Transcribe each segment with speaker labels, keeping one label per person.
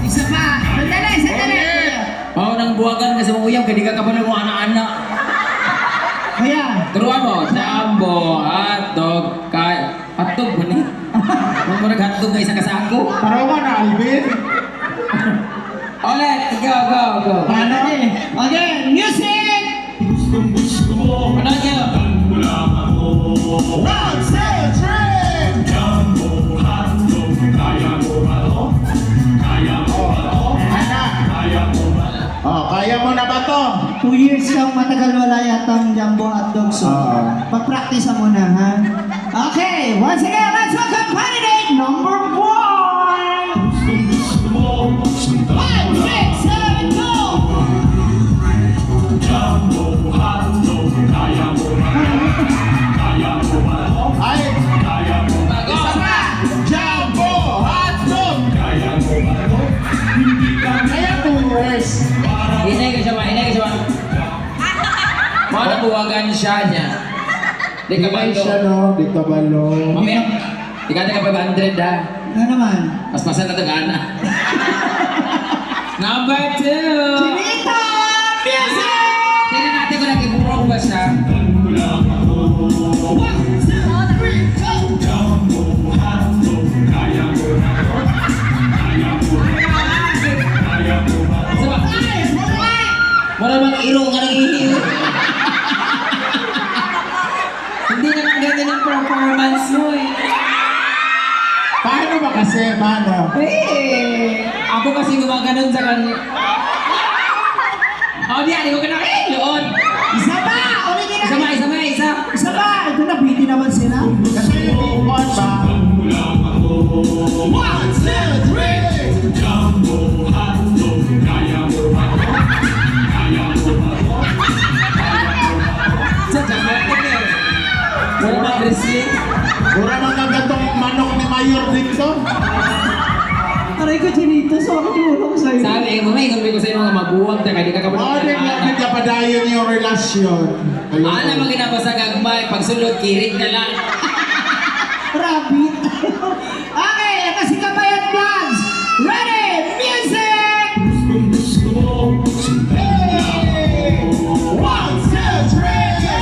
Speaker 1: Isa pa. Sandali.
Speaker 2: Nang buwagan ka sa mga uyang, kaya di ka kapala mo anak-anak.
Speaker 1: Kaya.
Speaker 2: Turuan mo, jumbo, hotdog, hotdog ba ni? Huwag mo nag-hotdog ka isang kasako.
Speaker 3: Tarawa na, Alvin.
Speaker 2: Ulit, go.
Speaker 1: Paano eh? Okay, music!
Speaker 2: Ano nyo?
Speaker 1: 1, 2, 3!
Speaker 3: Oh, kaya mo na ba to?
Speaker 1: 2 years kang matagal wala yatang jumbo hotdog, so pag-practice mo na, ha? Okay, once again, let's welcome candidate number 1! 5, 6, 7, go!
Speaker 3: Ay,
Speaker 2: Isa pa!
Speaker 3: jumbo hotdog. Kaya 2 years.
Speaker 2: Inay ka siya ba? Mga nabuwagan siya niya. Di ka ba
Speaker 3: Ay
Speaker 2: ito?
Speaker 3: siya no, di ka balo.
Speaker 2: Mamaya, di ka na 500 ha.
Speaker 1: Ano naman?
Speaker 2: Mas pasan na tagana. Number 2!
Speaker 1: Chinito! Music!
Speaker 2: Tingnan natin kung nag-iburong ba siya.
Speaker 1: 1, 2, 3, go!
Speaker 2: Sama.
Speaker 1: Guys, mulai!
Speaker 2: Wala bang iro ka nag-ihiro? Hindi naman ganyan ang performance mo eh.
Speaker 3: Paano ba kasi? Paano?
Speaker 2: Ako kasi gumaganon sa kanya. Di ko ka nakilon.
Speaker 1: Isa pa! Ulitin na!
Speaker 2: Isa.
Speaker 1: Isa pa! Ito na, biti naman sila.
Speaker 3: Kasi yung ba?
Speaker 1: 1, 2, 3!
Speaker 2: Sa jacket eh. Wala bang wrestling?
Speaker 3: Pura mga gatong manok ni Mayor dito.
Speaker 1: Aray ko, Chinito, so ako tulong sa'yo.
Speaker 2: Sabi, mamay, kung ko sa inyo mga mabuwag na kaya di ka
Speaker 3: Oo,
Speaker 2: kapatid
Speaker 3: di mo nagkapadayon yung relasyon.
Speaker 2: Ano mo ginagawa sa gagmay? Pagsulod, kirit na lang.
Speaker 1: Rabbit. Okay, ito si Kabayan Vlogs. Ready? Music! Hey! 1, 2, 3, go!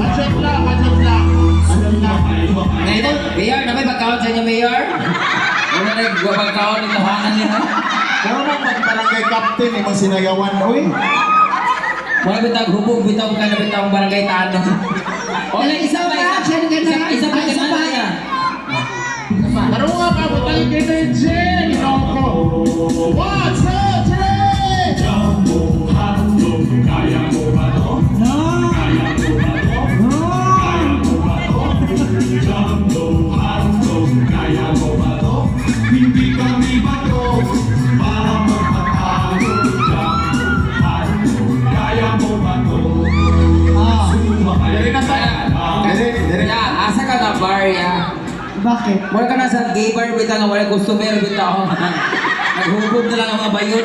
Speaker 3: Adjust lang.
Speaker 2: Mayor, na may pagkaon sa inyo, Mayor? Wala na pagkaon ng tahanan niya.
Speaker 3: Pero nang pag-barangay captain, mo sinayawan, uy.
Speaker 2: Wala bitag hubog, bitag ka na bitag barangay tanong. Okay, isa pa. Isa pa.
Speaker 3: Pero nga pa, butang energy. Inoko. 1, 2, 3!
Speaker 1: No!
Speaker 3: Dari na tayo. Dari.
Speaker 2: Asa ka nga bar ya?
Speaker 1: Bakit?
Speaker 2: Wala ka na sa gay bar bita nga wala customer bita ako. Naghubog na lang ang mga bayot.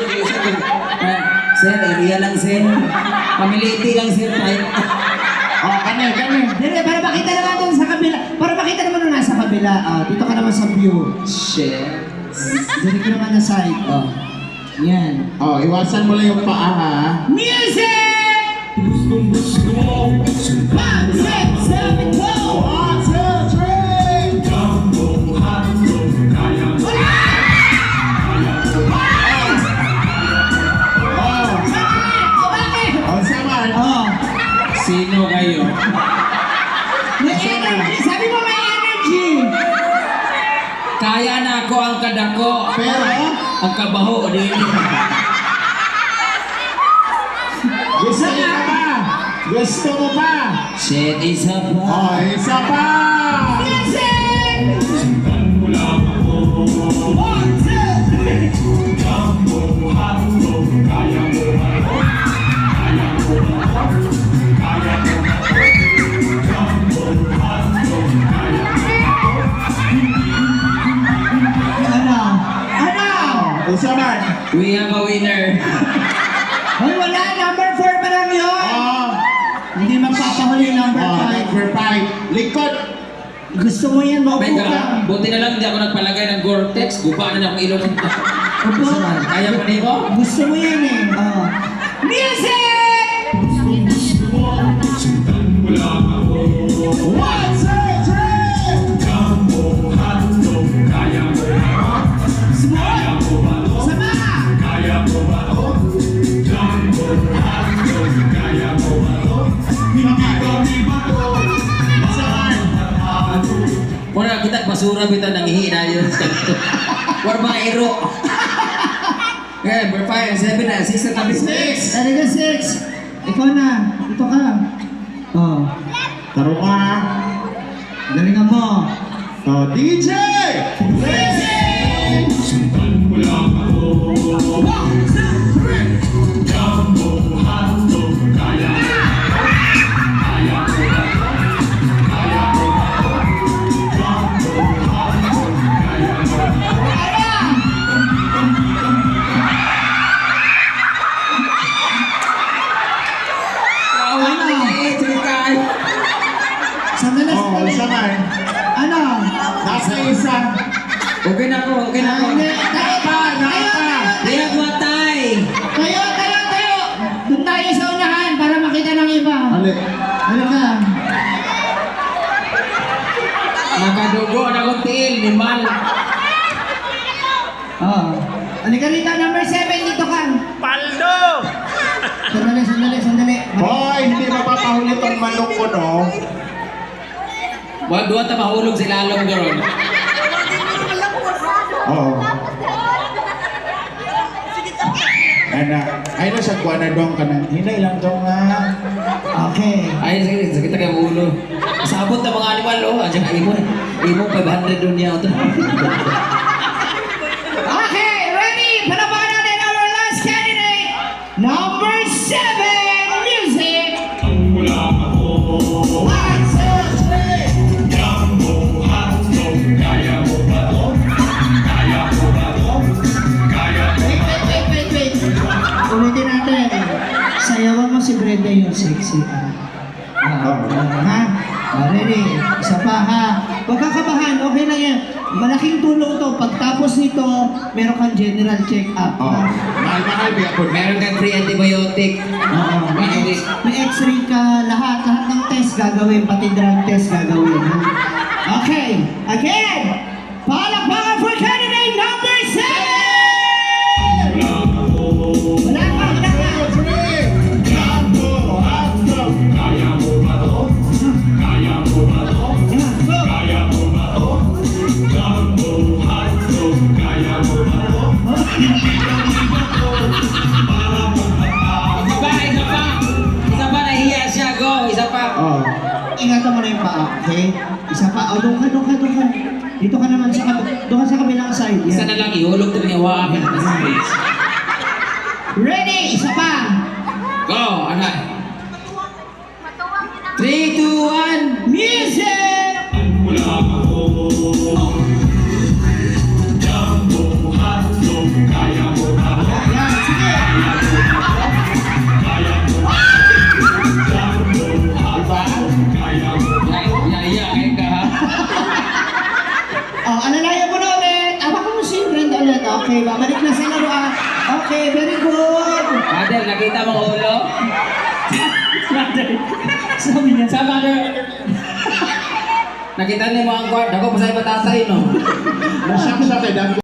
Speaker 2: Sir, area lang sir. Pamiliti lang sir.
Speaker 3: Oh, kani.
Speaker 1: Dili, para makita naman dun sa kabila. Para makita naman nung nasa kabila. Dito ka naman sa view.
Speaker 2: Shit.
Speaker 1: Dito ka naman na side. Yan.
Speaker 3: Oh, iwasan mo lang yung paa, ha?
Speaker 1: Music! 1, 6, 7, go!
Speaker 3: 1, 2, 3! Oh, saman.
Speaker 2: Sino kayo?
Speaker 1: May energy! Sabi mo may energy!
Speaker 2: Kaya na ako ang kadako.
Speaker 3: Pero,
Speaker 2: Ang kabaho din.
Speaker 3: gusto mo pa? Gusto mo pa?
Speaker 2: Shit, isa pa.
Speaker 3: Oh, isa pa!
Speaker 1: Music! 1, 2, 3!
Speaker 3: Usa man.
Speaker 2: We have a winner.
Speaker 1: Hoy, wala. Number 4 pa lang yun.
Speaker 3: Oh.
Speaker 1: Hindi magpapahuli yung number
Speaker 3: Oh,
Speaker 1: 5.
Speaker 3: number 5. Likod.
Speaker 1: Gusto mo yan, maupo
Speaker 2: Teka,
Speaker 1: ka.
Speaker 2: buti na lang hindi ako nagpalagay ng Gore-Tex. Guba na akong ilong.
Speaker 1: Upo.
Speaker 2: Kaya pa niyo?
Speaker 1: Gusto mo yan eh. Oh. Music!
Speaker 3: 1, 2, 3.
Speaker 1: Sama!
Speaker 3: Usa man.
Speaker 2: Wala kita basura kita nang hihina yun. War mga ero. Okay, number 5, 7 na, 6 na tabi.
Speaker 3: 6.
Speaker 1: Talaga 6. Ikaw na. Ito ka. Oh.
Speaker 3: Taro ka.
Speaker 1: Galingan mo.
Speaker 3: Oh, DJ.
Speaker 1: Sandali,
Speaker 3: Oh,
Speaker 1: sandali.
Speaker 3: isa man.
Speaker 1: Ano?
Speaker 3: Nasa isa.
Speaker 2: Okay na ako, okay na ako.
Speaker 1: Hindi. Tayo.
Speaker 2: They have matay.
Speaker 1: Tayo. Doon tayo sa unahan para makita ng iba.
Speaker 3: Ali.
Speaker 1: Ano ka?
Speaker 2: Nakadugo na akong tiil, ni Mal.
Speaker 1: Oh. Halika rito, number 7, dito ka.
Speaker 4: Paldo!
Speaker 1: Sandali.
Speaker 3: Hoy, hindi mapapahuli tong manok ko, no?
Speaker 2: Wag duwa ta mahulog si lalong doon.
Speaker 3: Oo. Ay na siya kuha na dong ka na. Hinay lang dong nga.
Speaker 1: Okay.
Speaker 2: Ay, sige, sakit na kayo ulo. Sabot na mga animal, oh. Andiyan ka imon. Imon 500 doon niya.
Speaker 1: Okay, ready? Panabahan natin our last candidate. Number 7, music. 1, 2, 3. Wait. Ulitin natin. Sayawan mo si Brenda yung sexy. Ha? Ready? Isa pa ha? Huwag kang kabahan. Okay lang yan. Malaking tulong to. Pagtapos nito, meron kang general check-up.
Speaker 3: Oh.
Speaker 1: ha?
Speaker 3: Mahal bi ako.
Speaker 2: Meron kang free antibiotic.
Speaker 1: Oo. May x-ray ka. Lahat ng test gagawin. Pati drug test gagawin. ha? Okay. Again. Palakpakan for candidate number 7! Wala pa.
Speaker 2: Isa pa, nahiya siya. Go, isa pa.
Speaker 3: Oh.
Speaker 1: Ingatan mo na yung paa, okay? Isa pa. O, doon ka. Dito ka naman doon ka sa kabilang side.
Speaker 2: Isa
Speaker 1: Yan.
Speaker 2: na lang, ihulog to niya. Wakin na sa space.
Speaker 1: Ready? Isa pa.
Speaker 2: Go, anak. 3, 2, 1.
Speaker 1: Music! Yan, sige.
Speaker 2: Iya, kayo ka ha.
Speaker 1: Oh, alalayan mo na ulit. Awakan mo si Brenda ulit. Okay, babalik na sa laro ah. Okay, very good.
Speaker 2: Mother, nakita mo ang ulo?
Speaker 1: Sabi niya.
Speaker 2: Sa mother. Nakita niyo mo ang guard. Ako, pasay patatay, no?
Speaker 3: Nasyak siya kay Dago.